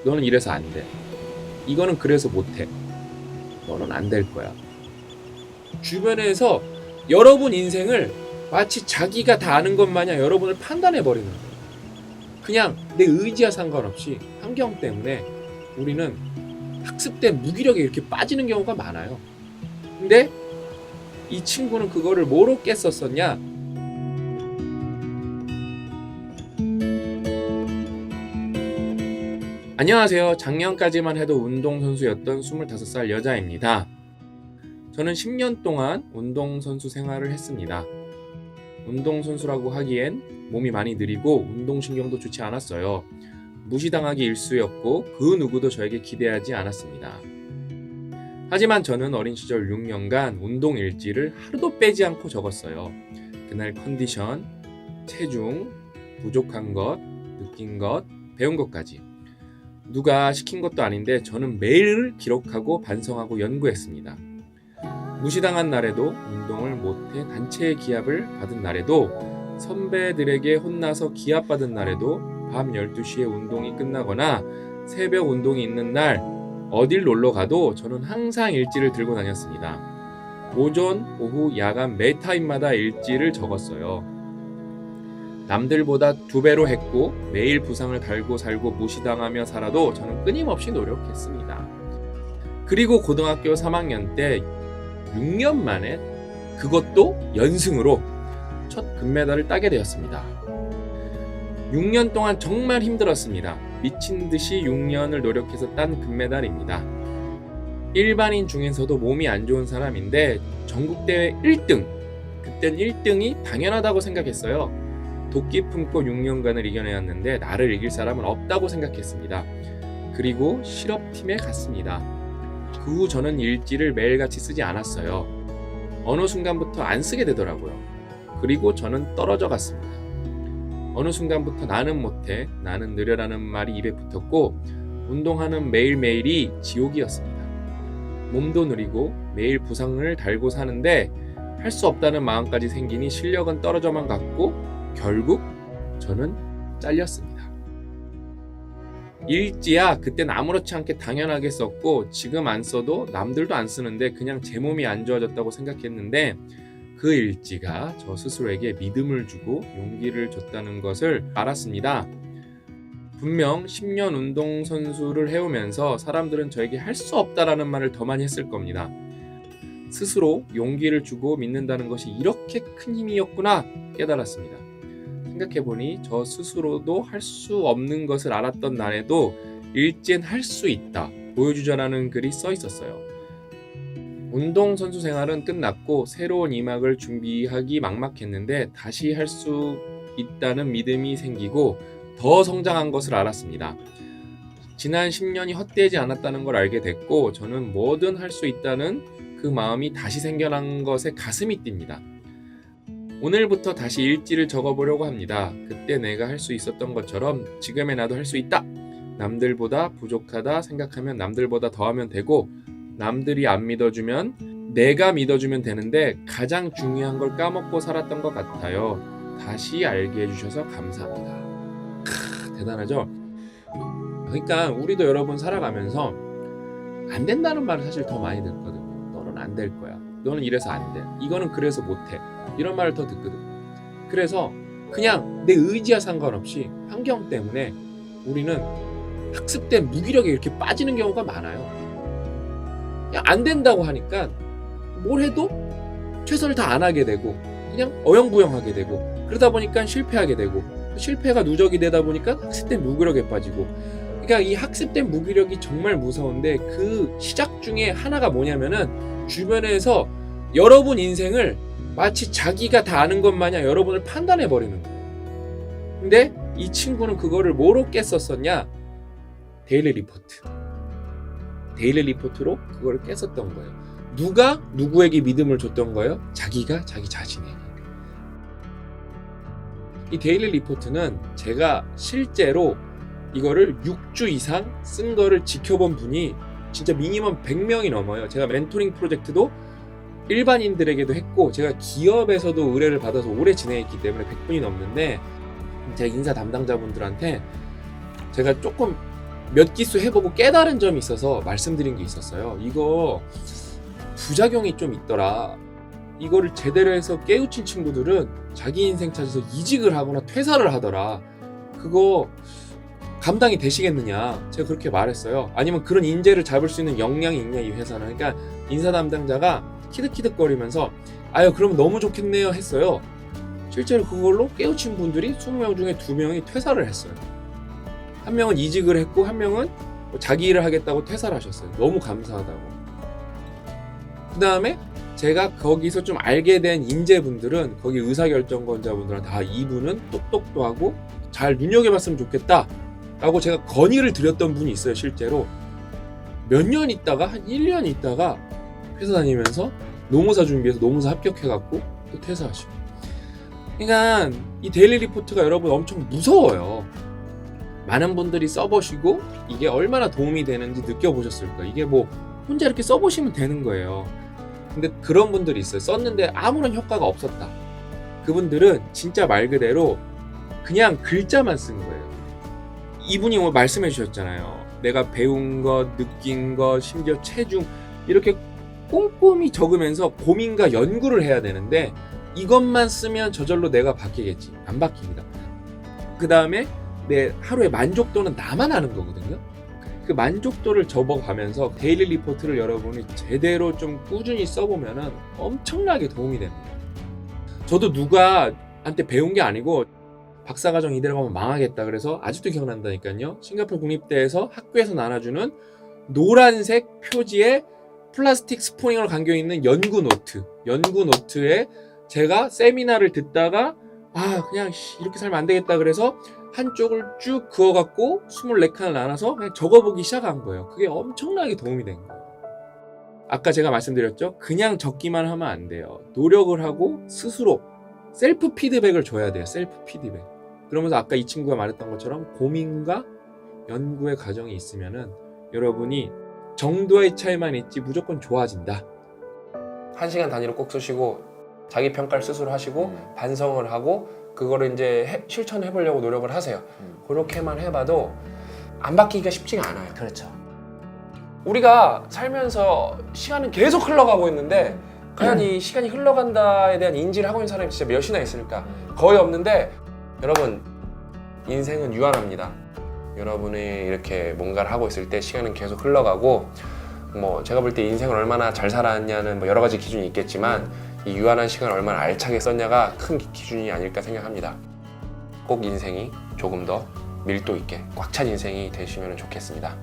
너는 이래서 안 돼. 이거는 그래서 못해. 너는 안 될 거야. 주변에서 여러분 인생을 마치 자기가 다 아는 것 마냥 여러분을 판단해 버리는 거예요. 그냥 내 의지와 상관없이 환경 때문에 우리는 학습된 무기력에 이렇게 빠지는 경우가 많아요. 근데 이 친구는 그거를 뭐로 깼었었냐? 안녕하세요. 작년까지만 해도 운동선수였던 25살 여자입니다. 저는 10년 동안 운동선수 생활을 했습니다. 운동선수라고 하기엔 몸이 많이 느리고 운동신경도 좋지 않았어요. 무시당하기 일쑤였고 그 누구도 저에게 기대하지 않았습니다. 하지만 저는 어린 시절 6년간 운동 일지를 하루도 빼지 않고 적었어요. 그날 컨디션, 체중, 부족한 것, 느낀 것, 배운 것까지. 누가 시킨 것도 아닌데 저는 매일 기록하고 반성하고 연구했습니다. 무시당한 날에도, 운동을 못해 단체의 기합을 받은 날에도, 선배들에게 혼나서 기합받은 날에도, 밤 12시에 운동이 끝나거나 새벽 운동이 있는 날 어딜 놀러 가도 저는 항상 일지를 들고 다녔습니다. 오전, 오후, 야간 매 타임마다 일지를 적었어요. 남들보다 2배로 했고 매일 부상을 달고 살고 무시당하며 살아도 저는 끊임없이 노력했습니다. 그리고 고등학교 3학년 때 6년 만에 그것도 연승으로 첫 금메달을 따게 되었습니다. 6년 동안 정말 힘들었습니다. 미친 듯이 6년을 노력해서 딴 금메달입니다. 일반인 중에서도 몸이 안 좋은 사람인데 전국대회 1등, 그땐 1등이 당연하다고 생각했어요. 도끼 품고 6년간을 이겨내었는데 나를 이길 사람은 없다고 생각했습니다. 그리고 실업팀에 갔습니다. 그 후 저는 일지를 매일같이 쓰지 않았어요. 어느 순간부터 안 쓰게 되더라고요. 그리고 저는 떨어져 갔습니다. 어느 순간부터 나는 못해, 나는 느려라는 말이 입에 붙었고 운동하는 매일매일이 지옥이었습니다. 몸도 느리고 매일 부상을 달고 사는데 할 수 없다는 마음까지 생기니 실력은 떨어져만 갔고 결국 저는 잘렸습니다. 일지야 그땐 아무렇지 않게 당연하게 썼고 지금 안 써도 남들도 안 쓰는데 그냥 제 몸이 안 좋아졌다고 생각했는데 그 일지가 저 스스로에게 믿음을 주고 용기를 줬다는 것을 알았습니다. 분명 10년 운동선수를 해오면서 사람들은 저에게 할 수 없다라는 말을 더 많이 했을 겁니다. 스스로 용기를 주고 믿는다는 것이 이렇게 큰 힘이었구나 깨달았습니다. 생각해보니 저 스스로도 할 수 없는 것을 알았던 날에도 일젠 할 수 있다 보여주자라는 글이 써 있었어요. 운동선수 생활은 끝났고 새로운 2막을 준비하기 막막했는데 다시 할 수 있다는 믿음이 생기고 더 성장한 것을 알았습니다. 지난 10년이 헛되지 않았다는 걸 알게 됐고 저는 뭐든 할 수 있다는 그 마음이 다시 생겨난 것에 가슴이 뜁니다. 오늘부터 다시 일지를 적어보려고 합니다. 그때 내가 할 수 있었던 것처럼 지금의 나도 할 수 있다. 남들보다 부족하다 생각하면 남들보다 더하면 되고 남들이 안 믿어주면 내가 믿어주면 되는데 가장 중요한 걸 까먹고 살았던 것 같아요. 다시 알게 해주셔서 감사합니다. 대단하죠? 그러니까 우리도 여러분 살아가면서 안 된다는 말을 사실 더 많이 듣거든요. 너는 안 될 거야. 너는 이래서 안 돼. 이거는 그래서 못해. 이런 말을 더 듣거든. 그래서 그냥 내 의지와 상관없이 환경 때문에 우리는 학습된 무기력에 이렇게 빠지는 경우가 많아요. 그냥 안 된다고 하니까 뭘 해도 최선을 다 안 하게 되고 그냥 어영부영하게 되고 그러다 보니까 실패하게 되고 실패가 누적이 되다 보니까 학습된 무기력에 빠지고 그러니까 이 학습된 무기력이 정말 무서운데 그 시작 중에 하나가 뭐냐면은 주변에서 여러분 인생을 마치 자기가 다 아는 것 마냥 여러분을 판단해 버리는 거예요. 근데 이 친구는 그거를 뭐로 깼었었냐? 데일리 리포트. 데일리 리포트로 그거를 깼었던 거예요. 누가 누구에게 믿음을 줬던 거예요? 자기가 자기 자신에게. 이 데일리 리포트는 제가 실제로 이거를 6주 이상 쓴 거를 지켜본 분이 진짜 미니멈 100명이 넘어요. 제가 멘토링 프로젝트도 일반인들에게도 했고 제가 기업에서도 의뢰를 받아서 오래 진행했기 때문에 100분이 넘는데 제가 인사 담당자분들한테 제가 조금 몇 기수 해보고 깨달은 점이 있어서 말씀드린 게 있었어요. 이거 부작용이 좀 있더라. 이거를 제대로 해서 깨우친 친구들은 자기 인생 찾아서 이직을 하거나 퇴사를 하더라. 그거 감당이 되시겠느냐, 제가 그렇게 말했어요. 아니면 그런 인재를 잡을 수 있는 역량이 있냐 이 회사는. 그러니까 인사 담당자가 키득키득거리면서 아유 그럼 너무 좋겠네요 했어요. 실제로 그걸로 깨우친 분들이 20명 중에 2명이 퇴사를 했어요. 한 명은 이직을 했고 한 명은 자기 일을 하겠다고 퇴사를 하셨어요. 너무 감사하다고. 그 다음에 제가 거기서 좀 알게 된 인재분들은, 거기 의사결정권자분들은 다 이분은 똑똑도 하고 잘 눈여겨봤으면 좋겠다 라고 제가 건의를 드렸던 분이 있어요. 실제로 몇 년 있다가 한 1년 있다가 회사 다니면서 노무사 준비해서 노무사 합격해갖고 또 퇴사하시고. 그러니까 이 데일리 리포트가 여러분 엄청 무서워요. 많은 분들이 써보시고 이게 얼마나 도움이 되는지 느껴보셨을 거예요. 이게 뭐 혼자 이렇게 써보시면 되는 거예요. 근데 그런 분들이 있어요. 썼는데 아무런 효과가 없었다. 그분들은 진짜 말 그대로 그냥 글자만 쓴 거예요. 이분이 오늘 말씀해 주셨잖아요. 내가 배운 것, 느낀 것, 심지어 체중 이렇게 꼼꼼히 적으면서 고민과 연구를 해야 되는데 이것만 쓰면 저절로 내가 바뀌겠지. 안 바뀝니다. 그 다음에 내 하루의 만족도는 나만 아는 거거든요. 그 만족도를 접어가면서 데일리 리포트를 여러분이 제대로 좀 꾸준히 써보면은 엄청나게 도움이 됩니다. 저도 누가한테 배운 게 아니고 박사과정 이대로 가면 망하겠다 그래서 아직도 기억난다니까요. 싱가포르 국립대에서 학교에서 나눠주는 노란색 표지에 플라스틱 스포닝으로 감겨있는 연구 노트에 제가 세미나를 듣다가 그냥 이렇게 살면 안 되겠다 그래서 한쪽을 쭉 그어갖고 24칸을 나눠서 그냥 적어보기 시작한 거예요. 그게 엄청나게 도움이 된 거예요. 아까 제가 말씀드렸죠? 그냥 적기만 하면 안 돼요. 노력을 하고 스스로 셀프 피드백을 줘야 돼요. 셀프 피드백. 그러면서 아까 이 친구가 말했던 것처럼 고민과 연구의 과정이 있으면은 여러분이 정도의 차이만 있지 무조건 좋아진다. 1시간 단위로 꼭 쓰시고 자기 평가를 스스로 하시고 반성을 하고 그거를 이제 실천해 보려고 노력을 하세요. 그렇게만 해봐도 안 바뀌기가 쉽지가 않아요. 그렇죠. 우리가 살면서 시간은 계속 흘러가고 있는데 과연 이 시간이 흘러간다에 대한 인지를 하고 있는 사람이 진짜 몇이나 있을까? 거의 없는데 여러분 인생은 유한합니다. 여러분이 이렇게 뭔가를 하고 있을 때 시간은 계속 흘러가고 뭐 제가 볼 때 인생을 얼마나 잘 살았냐는 뭐 여러 가지 기준이 있겠지만 이 유한한 시간을 얼마나 알차게 썼냐가 큰 기준이 아닐까 생각합니다. 꼭 인생이 조금 더 밀도 있게 꽉 찬 인생이 되시면 좋겠습니다.